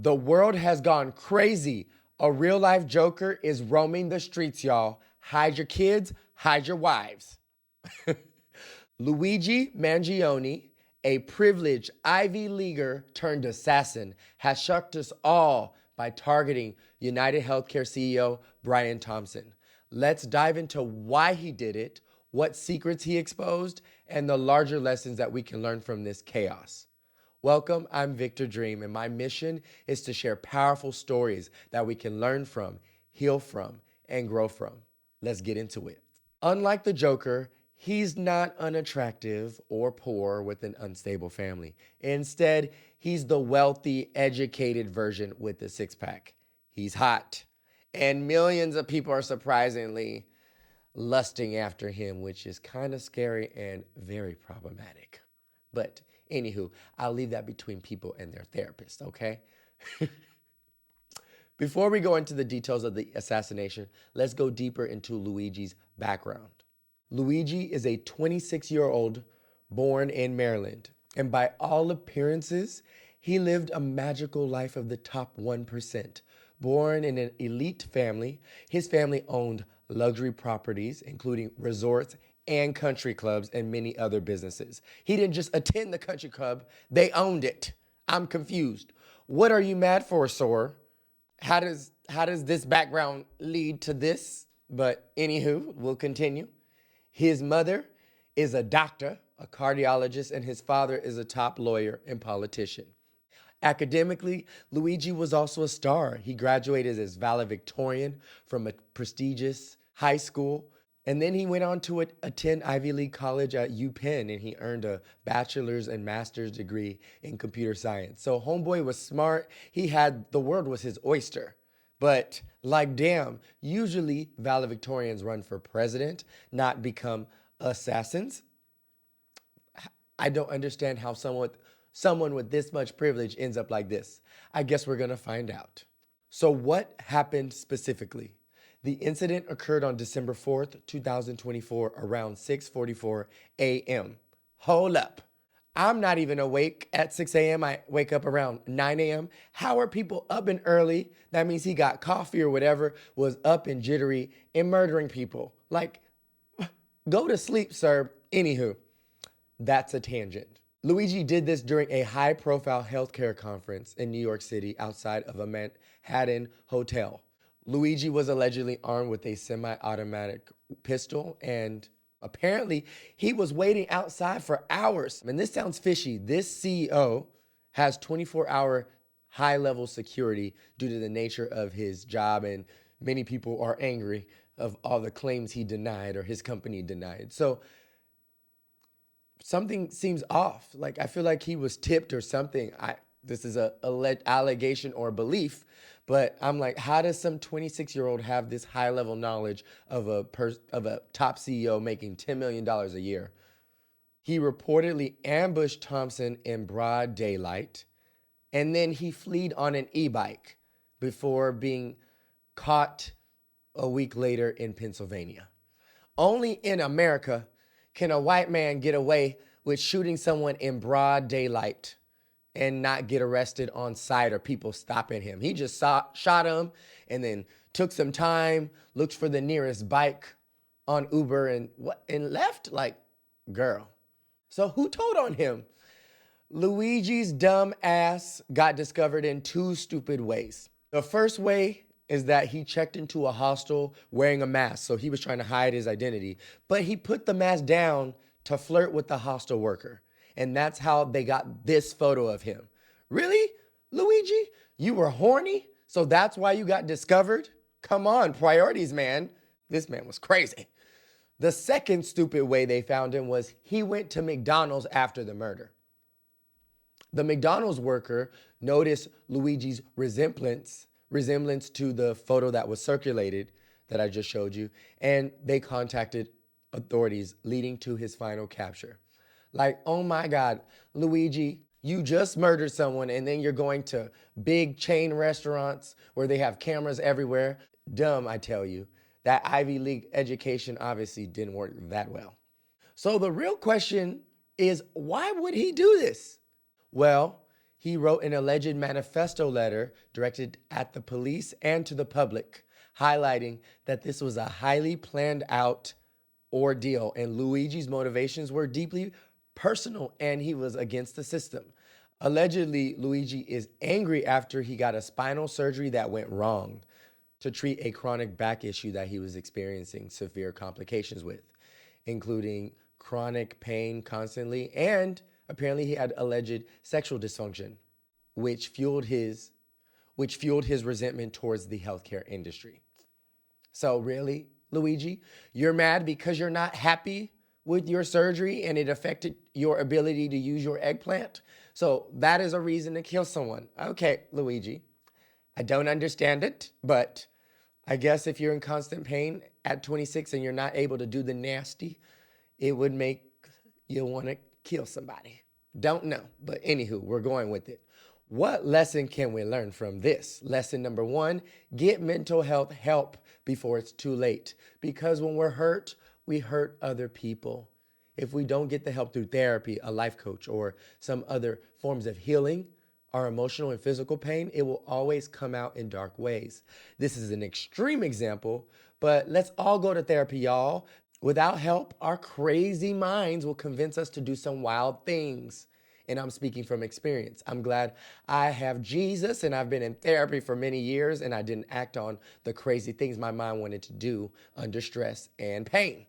The world has gone crazy. A real life Joker is roaming the streets, y'all. Hide your kids, hide your wives. Luigi Mangione, a privileged Ivy Leaguer turned assassin, has shocked us all by targeting United Healthcare CEO Brian Thompson. Let's dive into why he did it, what secrets he exposed, and the larger lessons that we can learn from this chaos. Welcome, I'm Victor Dream, and my mission is to share powerful stories that we can learn from, heal from, and grow from. Let's get into it. Unlike the Joker, he's not unattractive or poor with an unstable family. Instead, he's the wealthy, educated version with the six-pack. He's hot, and millions of people are surprisingly lusting after him, which is kind of scary and very problematic. But anywho, I'll leave that between people and their therapist, okay? Before we go into the details of the assassination, let's go deeper into Luigi's background. Luigi is a 26-year-old born in Maryland, and by all appearances, he lived a magical life of the top 1%. Born in an elite family, his family owned luxury properties, including resorts and country clubs and many other businesses. He didn't just attend the country club, they owned it. I'm confused. What are you mad for, sir? How does this background lead to this? But anywho, we'll continue. His mother is a doctor, a cardiologist, and his father is a top lawyer and politician. Academically, Luigi was also a star. He graduated as valedictorian from a prestigious high school, and then he went on to attend Ivy League college at UPenn, and he earned a bachelor's and master's degree in computer science. So homeboy was smart. The world was his oyster. But like damn, usually valedictorians run for president, not become assassins. I don't understand how someone with this much privilege ends up like this. I guess we're gonna find out. So what happened specifically? The incident occurred on December 4th, 2024, around 6:44 a.m. Hold up. I'm not even awake at 6 a.m. I wake up around 9 a.m. How are people up and early? That means he got coffee or whatever, was up and jittery and murdering people. Like, go to sleep, sir. Anywho, that's a tangent. Luigi did this during a high-profile healthcare conference in New York City outside of a Manhattan hotel. Luigi was allegedly armed with a semi-automatic pistol, and apparently he was waiting outside for hours. And this sounds fishy. This CEO has 24-hour high-level security due to the nature of his job, and many people are angry of all the claims he denied or his company denied. So something seems off. Like, I feel like he was tipped or something. This is a allegation or belief, but I'm like, how does some 26-year-old have this high-level knowledge of a top CEO making $10 million a year? He reportedly ambushed Thompson in broad daylight, and then he fled on an e-bike before being caught a week later in Pennsylvania. Only in America can a white man get away with shooting someone in broad daylight and not get arrested on sight or people stopping him. He just shot him and then took some time, looked for the nearest bike on Uber and left? Like, girl. So who told on him? Luigi's dumb ass got discovered in two stupid ways. The first way is that he checked into a hostel wearing a mask, so he was trying to hide his identity. But he put the mask down to flirt with the hostel worker. And that's how they got this photo of him. Really, Luigi? You were horny? So that's why you got discovered? Come on, priorities, man. This man was crazy. The second stupid way they found him was he went to McDonald's after the murder. The McDonald's worker noticed Luigi's resemblance to the photo that was circulated that I just showed you, and they contacted authorities, leading to his final capture. Like, oh my God, Luigi, you just murdered someone and then you're going to big chain restaurants where they have cameras everywhere. Dumb, I tell you. That Ivy League education obviously didn't work that well. So the real question is, why would he do this? Well, He wrote an alleged manifesto letter directed at the police and to the public, highlighting that this was a highly planned out ordeal and Luigi's motivations were deeply personal and he was against the system. Allegedly, Luigi is angry after he got a spinal surgery that went wrong to treat a chronic back issue that he was experiencing severe complications with, including chronic pain constantly, and apparently he had alleged sexual dysfunction, which fueled his resentment towards the healthcare industry. So really, Luigi, you're mad because you're not happy with your surgery and it affected your ability to use your eggplant? So that is a reason to kill someone. Okay, Luigi, I don't understand it, but I guess if you're in constant pain at 26 and you're not able to do the nasty, it would make you want to kill somebody. Don't know, but anywho, we're going with it. What lesson can we learn from this? Lesson number 1, get mental health help before it's too late. Because when we're hurt, we hurt other people. If we don't get the help through therapy, a life coach, or some other forms of healing, our emotional and physical pain, it will always come out in dark ways. This is an extreme example, but let's all go to therapy, y'all. Without help, our crazy minds will convince us to do some wild things. And I'm speaking from experience. I'm glad I have Jesus and I've been in therapy for many years and I didn't act on the crazy things my mind wanted to do under stress and pain.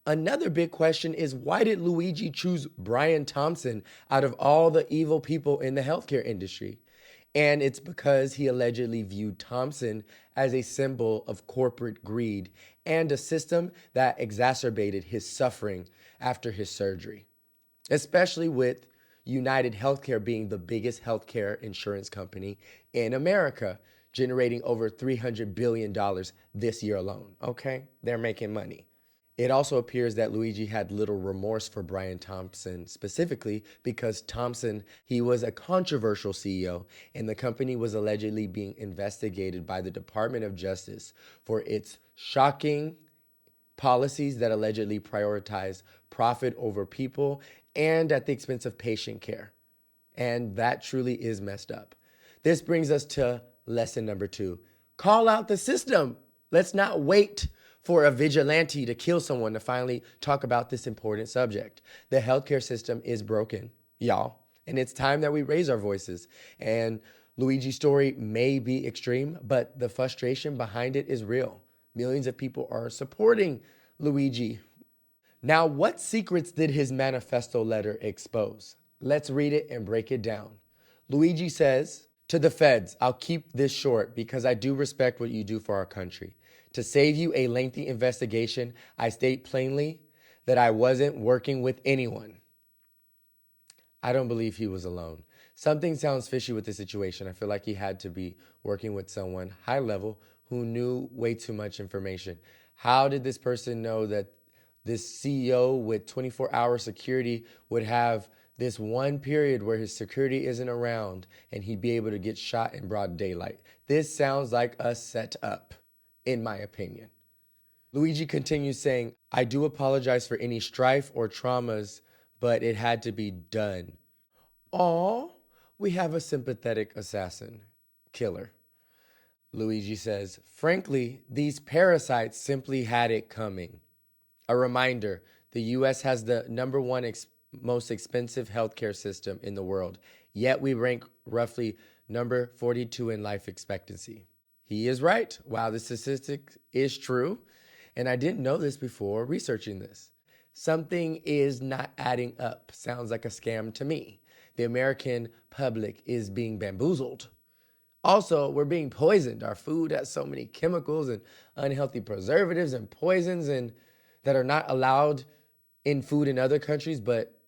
Another big question is, why did Luigi choose Brian Thompson out of all the evil people in the healthcare industry? And it's because he allegedly viewed Thompson as a symbol of corporate greed and a system that exacerbated his suffering after his surgery, especially with United Healthcare being the biggest healthcare insurance company in America, generating over $300 billion this year alone. Okay, they're making money. It also appears that Luigi had little remorse for Brian Thompson specifically because Thompson, he was a controversial CEO and the company was allegedly being investigated by the Department of Justice for its shocking policies that allegedly prioritize profit over people and at the expense of patient care. And that truly is messed up. This brings us to lesson number 2. Call out the system. Let's not wait for a vigilante to kill someone to finally talk about this important subject. The healthcare system is broken, y'all, and it's time that we raise our voices. And Luigi's story may be extreme, but the frustration behind it is real. Millions of people are supporting Luigi. Now, what secrets did his manifesto letter expose? Let's read it and break it down. Luigi says, "To the feds, I'll keep this short because I do respect what you do for our country. To save you a lengthy investigation, I state plainly that I wasn't working with anyone." I don't believe he was alone. Something sounds fishy with the situation. I feel like he had to be working with someone high level who knew way too much information. How did this person know that this CEO with 24-hour security would have this one period where his security isn't around and he'd be able to get shot in broad daylight? This sounds like a setup, in my opinion. Luigi continues saying, "I do apologize for any strife or traumas, but it had to be done." Aw, we have a sympathetic assassin, killer. Luigi says, "Frankly, these parasites simply had it coming." A reminder, the US has the number one most expensive healthcare system in the world, yet we rank roughly number 42 in life expectancy. He is right. Wow, the statistic is true. And I didn't know this before researching this. Something is not adding up. Sounds like a scam to me. The American public is being bamboozled. Also, we're being poisoned. Our food has so many chemicals and unhealthy preservatives and poisons and that are not allowed in food in other countries, but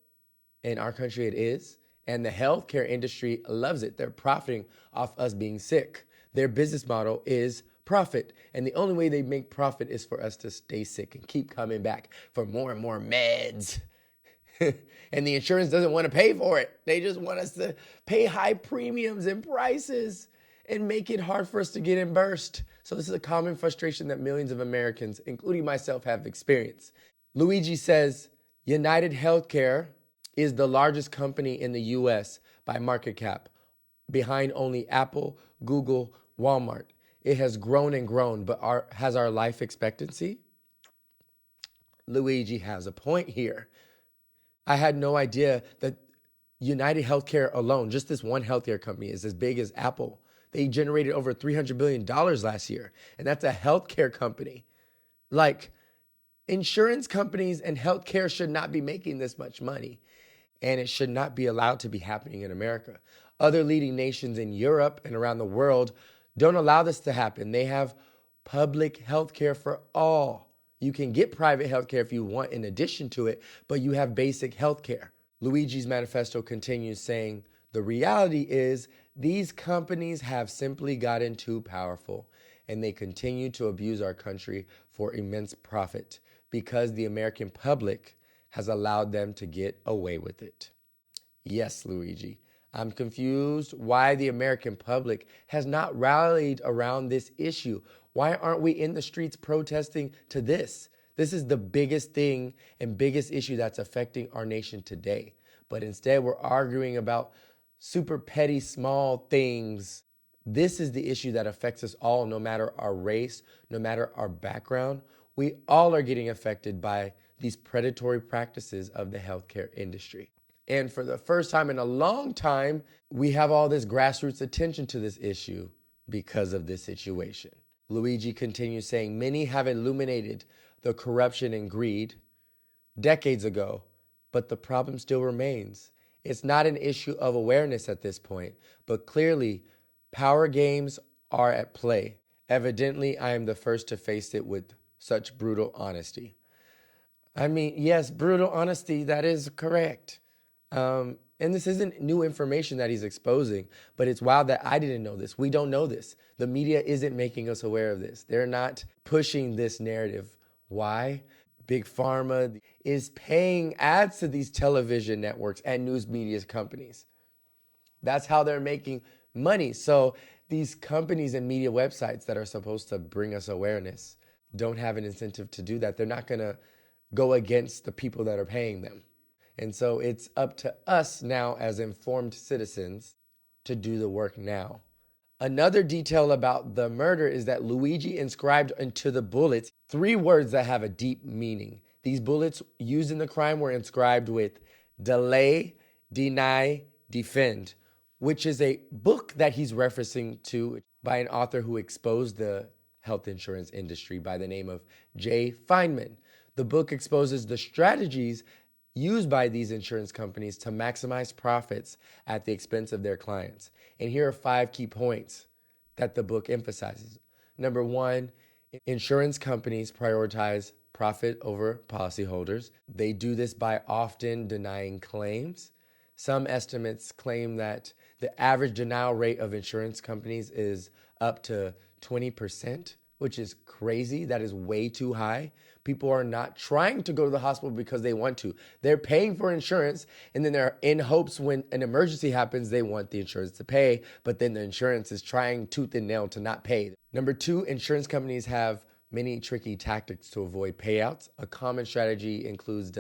in our country it is. And the healthcare industry loves it. They're profiting off us being sick. Their business model is profit. And the only way they make profit is for us to stay sick and keep coming back for more and more meds. And the insurance doesn't want to pay for it. They just want us to pay high premiums and prices and make it hard for us to get reimbursed. So this is a common frustration that millions of Americans, including myself, have experienced. Luigi says, United Healthcare is the largest company in the US by market cap, behind only Apple, Google, Walmart. It has grown and grown, but has our life expectancy? Luigi has a point here. I had no idea that United Healthcare alone, just this one healthcare company, is as big as Apple. They generated over $300 billion last year, and that's a healthcare company. Like, insurance companies and healthcare should not be making this much money, and it should not be allowed to be happening in America. Other leading nations in Europe and around the world don't allow this to happen. They have public healthcare for all. You can get private healthcare if you want in addition to it, but you have basic healthcare. Luigi's manifesto continues saying, the reality is these companies have simply gotten too powerful, and they continue to abuse our country for immense profit because the American public has allowed them to get away with it. Yes, Luigi, I'm confused why the American public has not rallied around this issue. Why aren't we in the streets protesting to this? This is the biggest thing and biggest issue that's affecting our nation today. But instead, we're arguing about super petty, small things. This is the issue that affects us all, no matter our race, no matter our background. We all are getting affected by these predatory practices of the healthcare industry. And for the first time in a long time, we have all this grassroots attention to this issue because of this situation. Luigi continues saying, many have illuminated the corruption and greed decades ago, but the problem still remains. It's not an issue of awareness at this point, but clearly power games are at play. Evidently, I am the first to face it with such brutal honesty. I mean, yes, brutal honesty, that is correct. And this isn't new information that he's exposing, but it's wild that I didn't know this. We don't know this. The media isn't making us aware of this. They're not pushing this narrative. Why? Big Pharma is paying ads to these television networks and news media companies. That's how they're making money. So these companies and media websites that are supposed to bring us awareness don't have an incentive to do that. They're not going to go against the people that are paying them. And so it's up to us now as informed citizens to do the work now. Another detail about the murder is that Luigi inscribed into the bullets 3 words that have a deep meaning. These bullets used in the crime were inscribed with delay, deny, defend, which is a book that he's referencing to by an author who exposed the health insurance industry by the name of Jay Feinman. The book exposes the strategies used by these insurance companies to maximize profits at the expense of their clients. And here are 5 key points that the book emphasizes. Number 1, insurance companies prioritize profit over policyholders. They do this by often denying claims. Some estimates claim that the average denial rate of insurance companies is up to 20%, which is crazy. That is way too high. People are not trying to go to the hospital because they want to. They're paying for insurance, and then they're in hopes when an emergency happens, they want the insurance to pay, but then the insurance is trying tooth and nail to not pay. Number 2, insurance companies have many tricky tactics to avoid payouts. A common strategy includes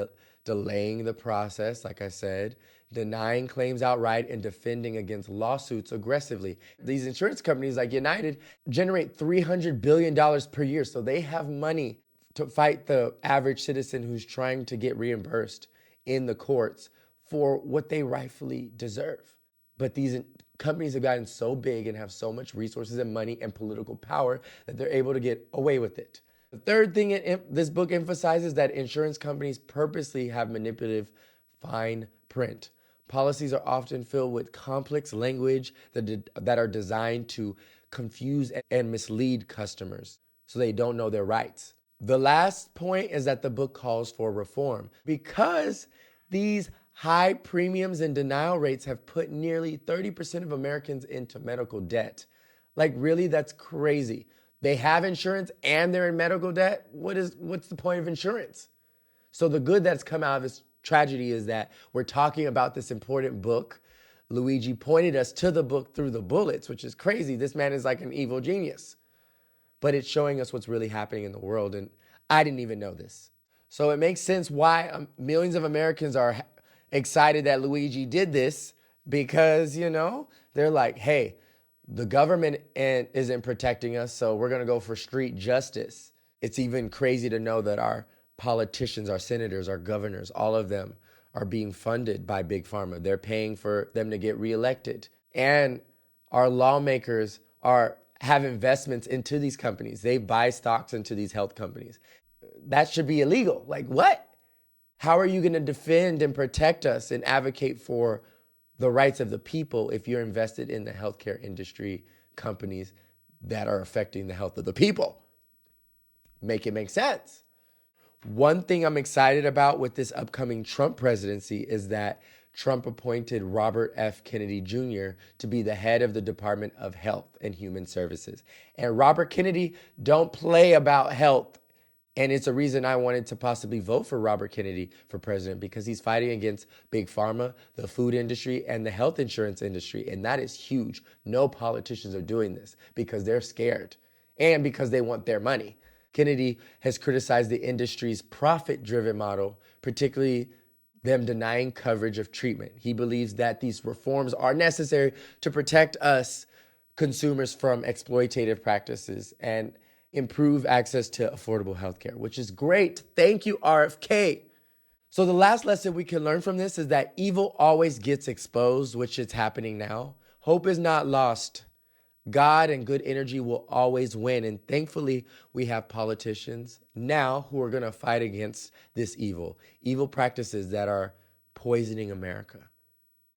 delaying the process, like I said, denying claims outright, and defending against lawsuits aggressively. These insurance companies like United generate $300 billion per year, so they have money to fight the average citizen who's trying to get reimbursed in the courts for what they rightfully deserve. But these companies have gotten so big and have so much resources and money and political power that they're able to get away with it. The third thing this book emphasizes that insurance companies purposely have manipulative fine print. Policies are often filled with complex language that are designed to confuse and mislead customers so they don't know their rights. The last point is that the book calls for reform because these high premiums and denial rates have put nearly 30% of Americans into medical debt. Like, really, that's crazy. They have insurance and they're in medical debt. What's the point of insurance? So the good that's come out of this tragedy is that we're talking about this important book. Luigi pointed us to the book through the bullets, which is crazy. This man is like an evil genius. But it's showing us what's really happening in the world, and I didn't even know this. So it makes sense why millions of Americans are excited that Luigi did this, because, they're like, hey, the government isn't protecting us, so we're going to go for street justice. It's even crazy to know that our politicians, our senators, our governors, all of them are being funded by Big Pharma. They're paying for them to get reelected. And our lawmakers have investments into these companies. They buy stocks into these health companies. That should be illegal. Like, what? How are you going to defend and protect us and advocate for the rights of the people if you're invested in the healthcare industry companies that are affecting the health of the people? Make it make sense. One thing I'm excited about with this upcoming Trump presidency is that Trump appointed Robert F. Kennedy Jr. to be the head of the Department of Health and Human Services. And Robert Kennedy don't play about health. And it's a reason I wanted to possibly vote for Robert Kennedy for president, because he's fighting against Big Pharma, the food industry, and the health insurance industry. And that is huge. No politicians are doing this because they're scared and because they want their money. Kennedy has criticized the industry's profit-driven model, particularly them denying coverage of treatment. He believes that these reforms are necessary to protect us consumers from exploitative practices and improve access to affordable healthcare, which is great. Thank you, RFK. So the last lesson we can learn from this is that evil always gets exposed, which is happening now. Hope is not lost. God and good energy will always win. And thankfully, we have politicians now who are going to fight against this evil practices that are poisoning America.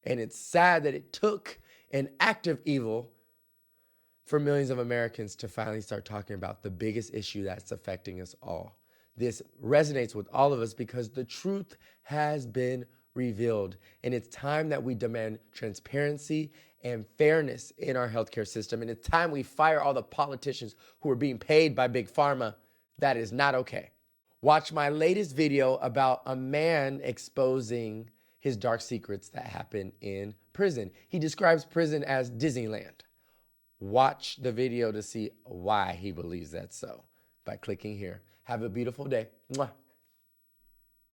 And it's sad that it took an act of evil for millions of Americans to finally start talking about the biggest issue that's affecting us all. This resonates with all of us because the truth has been revealed, and it's time that we demand transparency and fairness in our healthcare system, and it's time we fire all the politicians who are being paid by Big Pharma. That is not okay. Watch my latest video about a man exposing his dark secrets that happen in prison. He describes prison as Disneyland. Watch the video to see why he believes that's so by clicking here. Have a beautiful day. Mwah.